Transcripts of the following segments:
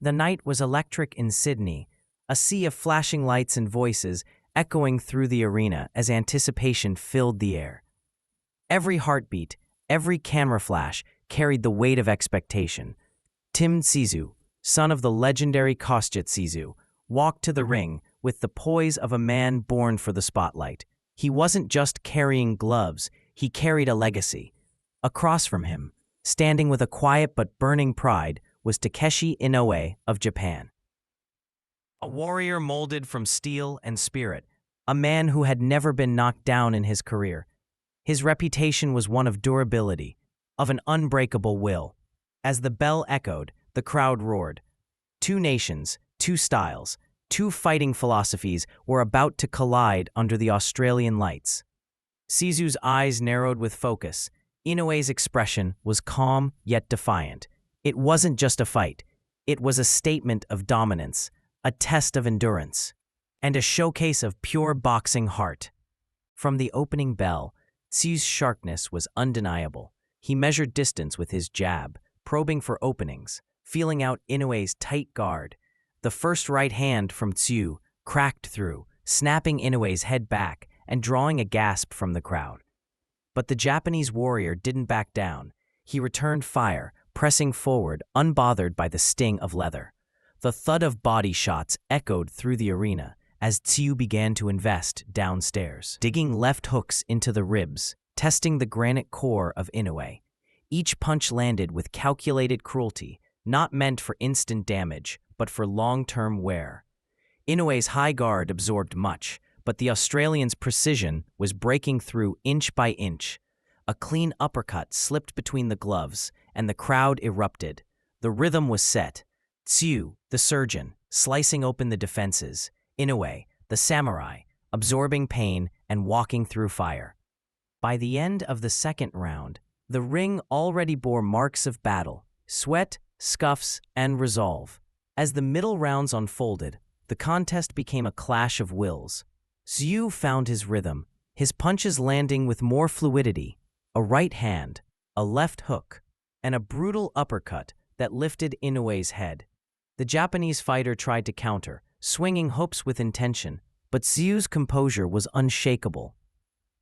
The night was electric in Sydney, a sea of flashing lights and voices echoing through the arena as anticipation filled the air. Every heartbeat, every camera flash carried the weight of expectation. Tim Tszyu, son of the legendary Takeshi Inoue, walked to the ring with the poise of a man born for the spotlight. He wasn't just carrying gloves, he carried a legacy. Across from him, standing with a quiet but burning pride, was Takeshi Inoue of Japan. A warrior molded from steel and spirit, a man who had never been knocked down in his career. His reputation was one of durability, of an unbreakable will. As the bell echoed, the crowd roared. Two nations, two styles, two fighting philosophies were about to collide under the Australian lights. Tszyu's eyes narrowed with focus. Inoue's expression was calm yet defiant. It wasn't just a fight. It was a statement of dominance, a test of endurance, and a showcase of pure boxing heart. From the opening bell, Tszyu's sharpness was undeniable. He measured distance with his jab, probing for openings, feeling out Inoue's tight guard. The first right hand from Tszyu cracked through, snapping Inoue's head back and drawing a gasp from the crowd. But the Japanese warrior didn't back down. He returned fire, pressing forward, unbothered by the sting of leather. The thud of body shots echoed through the arena as Tszyu began to invest downstairs, digging left hooks into the ribs, testing the granite core of Inoue. Each punch landed with calculated cruelty, not meant for instant damage, but for long-term wear. Inoue's high guard absorbed much, but the Australian's precision was breaking through inch by inch. A clean uppercut slipped between the gloves, and the crowd erupted. The rhythm was set. Tszyu, the surgeon, slicing open the defenses. Inoue, the samurai, absorbing pain and walking through fire. By the end of the second round, the ring already bore marks of battle, sweat, scuffs, and resolve. As the middle rounds unfolded, the contest became a clash of wills. Tszyu found his rhythm, his punches landing with more fluidity, a right hand, a left hook, and a brutal uppercut that lifted Inoue's head. The Japanese fighter tried to counter, swinging hooks with intention, but Tszyu's composure was unshakable.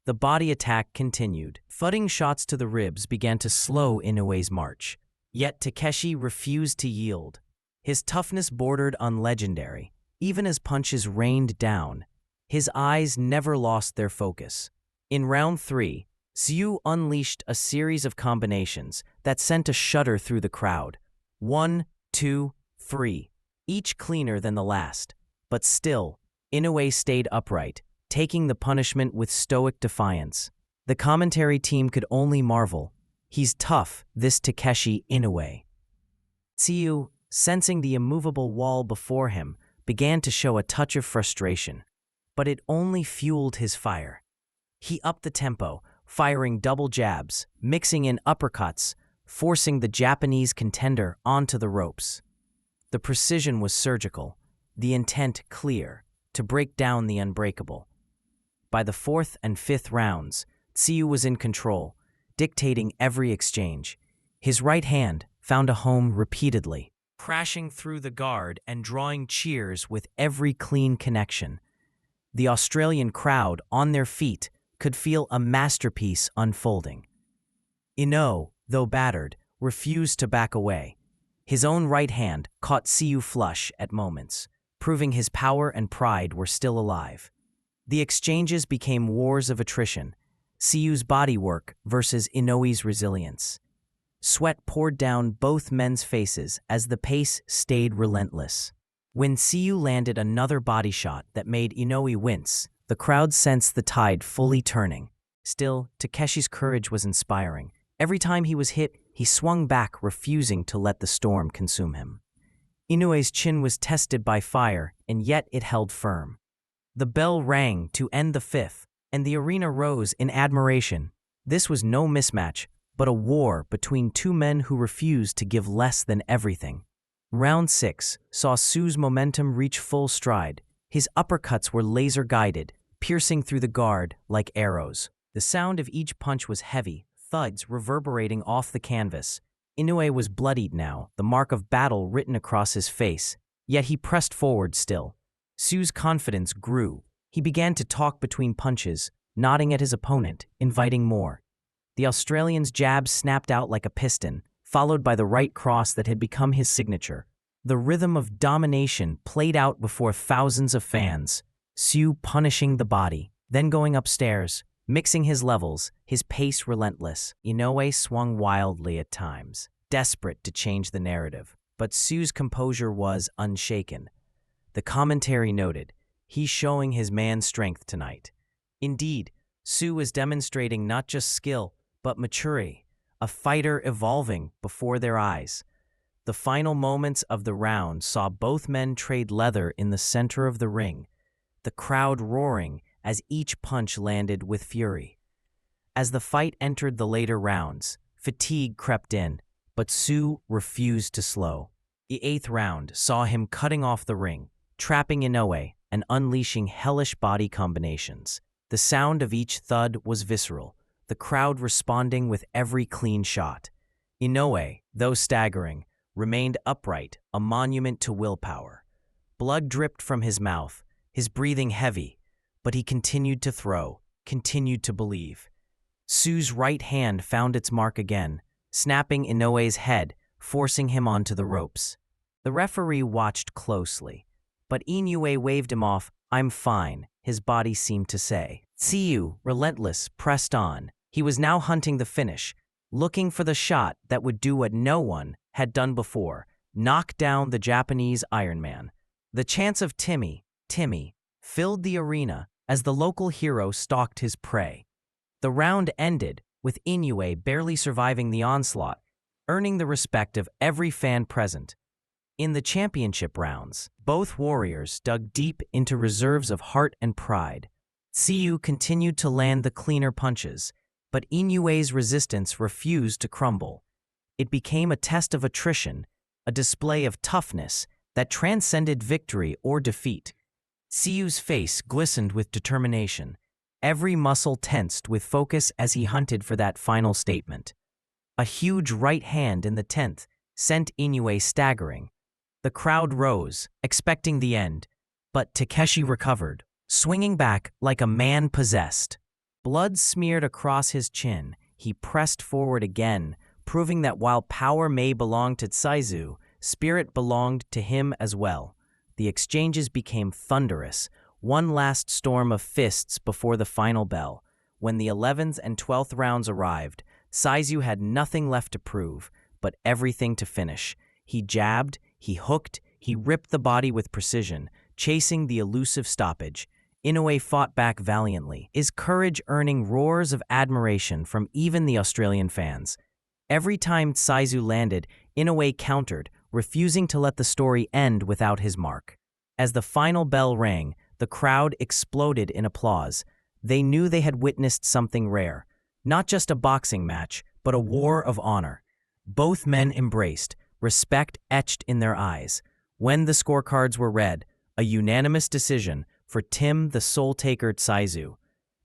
The body attack continued. Thudding shots to the ribs began to slow Inoue's march. Yet Takeshi refused to yield. His toughness bordered on legendary, even as punches rained down. His eyes never lost their focus. In round 3, Tszyu unleashed a series of combinations that sent a shudder through the crowd. 1, 2, 3, each cleaner than the last. But still, Inoue stayed upright, taking the punishment with stoic defiance. The commentary team could only marvel. He's tough, this Takeshi Inoue. Tszyu, sensing the immovable wall before him, began to show a touch of frustration. But it only fueled his fire. He upped the tempo, firing double jabs, mixing in uppercuts, forcing the Japanese contender onto the ropes. The precision was surgical, the intent clear, to break down the unbreakable. By the 4th and 5th rounds, Tszyu was in control, dictating every exchange. His right hand found a home repeatedly, crashing through the guard and drawing cheers with every clean connection. The Australian crowd, on their feet, could feel a masterpiece unfolding. Inoue, though battered, refused to back away. His own right hand caught Tszyu flush at moments, proving his power and pride were still alive. The exchanges became wars of attrition, Tszyu's bodywork versus Inoue's resilience. Sweat poured down both men's faces as the pace stayed relentless. When Tszyu landed another body shot that made Inoue wince, the crowd sensed the tide fully turning. Still, Takeshi's courage was inspiring. Every time he was hit, he swung back, refusing to let the storm consume him. Inoue's chin was tested by fire, and yet it held firm. The bell rang to end the 5th, and the arena rose in admiration. This was no mismatch, but a war between two men who refused to give less than everything. Round 6 saw Tszyu's momentum reach full stride. His uppercuts were laser-guided, piercing through the guard like arrows. The sound of each punch was heavy, thuds reverberating off the canvas. Inoue was bloodied now, the mark of battle written across his face, yet he pressed forward still. Tszyu's confidence grew. He began to talk between punches, nodding at his opponent, inviting more. The Australian's jab snapped out like a piston, followed by the right cross that had become his signature. The rhythm of domination played out before thousands of fans, Tszyu punishing the body, then going upstairs, mixing his levels, his pace relentless. Inoue swung wildly at times, desperate to change the narrative, but Tsyu's composure was unshaken. The commentary noted, "He's showing his man strength tonight." Indeed, Tszyu is demonstrating not just skill, but maturity, a fighter evolving before their eyes. The final moments of the round saw both men trade leather in the center of the ring, the crowd roaring as each punch landed with fury. As the fight entered the later rounds, fatigue crept in, but Tszyu refused to slow. The 8th round saw him cutting off the ring, trapping Inoue and unleashing hellish body combinations. The sound of each thud was visceral, the crowd responding with every clean shot. Inoue, though staggering, remained upright, a monument to willpower. Blood dripped from his mouth, his breathing heavy, but he continued to throw, continued to believe. Tszyu's right hand found its mark again, snapping Inoue's head, forcing him onto the ropes. The referee watched closely, but Inoue waved him off. "I'm fine," his body seemed to say. Tszyu, relentless, pressed on. He was now hunting the finish, looking for the shot that would do what no one had done before, knock down the Japanese Iron Man. The chants of Timmy, Timmy, filled the arena as the local hero stalked his prey. The round ended, with Inoue barely surviving the onslaught, earning the respect of every fan present. In the championship rounds, both warriors dug deep into reserves of heart and pride. Tszyu continued to land the cleaner punches, but Inoue's resistance refused to crumble. It became a test of attrition, a display of toughness that transcended victory or defeat. Tsyu's face glistened with determination, every muscle tensed with focus as he hunted for that final statement. A huge right hand in the 10th sent Inoue staggering. The crowd rose, expecting the end, but Takeshi recovered, swinging back like a man possessed. Blood smeared across his chin, he pressed forward again, proving that while power may belong to Tszyu, spirit belonged to him as well. The exchanges became thunderous, one last storm of fists before the final bell. When the 11th and 12th rounds arrived, Tszyu had nothing left to prove, but everything to finish. He jabbed, he hooked, he ripped the body with precision, chasing the elusive stoppage. Inoue fought back valiantly, his courage earning roars of admiration from even the Australian fans. Every time Tszyu landed, Inoue countered, refusing to let the story end without his mark. As the final bell rang, the crowd exploded in applause. They knew they had witnessed something rare, not just a boxing match, but a war of honor. Both men embraced, respect etched in their eyes. When the scorecards were read, a unanimous decision for Tim the Soul Taker Tszyu.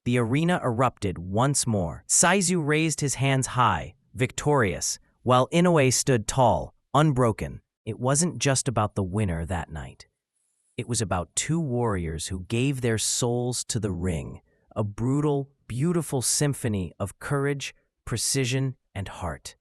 The arena erupted once more. Tszyu raised his hands high, victorious, while Inoue stood tall, unbroken. It wasn't just about the winner that night. It was about two warriors who gave their souls to the ring, a brutal, beautiful symphony of courage, precision, and heart.